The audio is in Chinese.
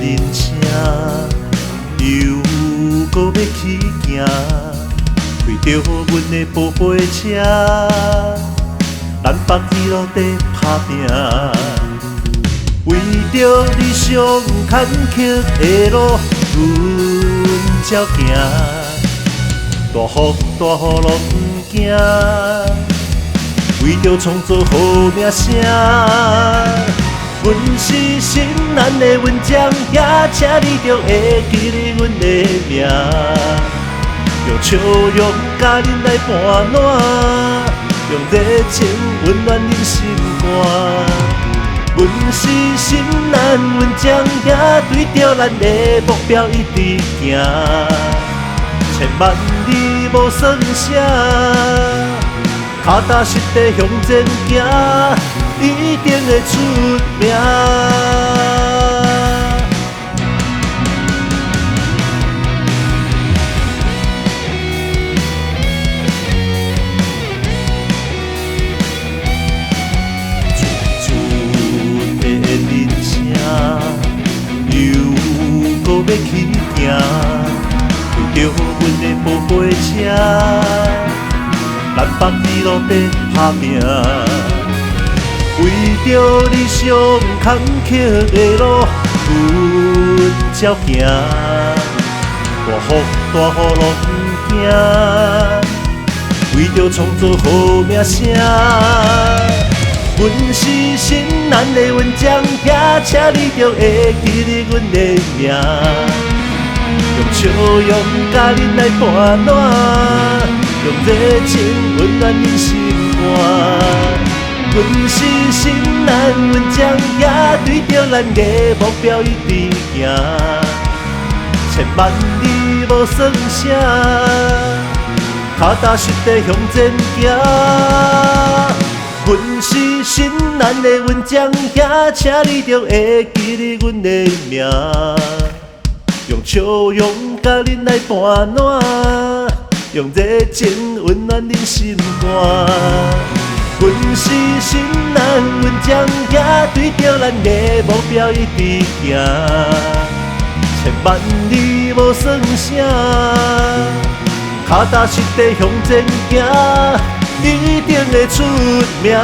人生又搁要去行，开着阮的宝贝车，咱北去路底打拼，为着理想坎坷的路，阮才行。大风大雨拢不惊，为着创造好名声。阮是心难的阮将也请你着会记得阮的名，用笑容甲恁来伴暖，用热情温暖恁心肝。阮是心难，阮将也对着咱的目标一直行，千万你无算啥，脚踏实地向前行。一定会出名。纯纯的人生又搁要去行，为着阮的宝贝车，咱北去路底打拼。为着理想坎坷的路，阮才行。大风大雨拢不惊，为着创造好名声。阮是心难的阮将也请你着会记得阮的名，用笑容甲恁来伴暖，用热情温暖恁心肝。阮是心难，阮将也对着咱的目标一直行，千万你无算啥，脚踏实地向前行。阮是心难的阮将也请你着会记得阮的名，用笑容甲恁来伴暖，用热情温暖恁心肝。阮是心难，阮将也对着咱的目标一直行，千万你无算啥，脚踏实地向前行，一定会出名。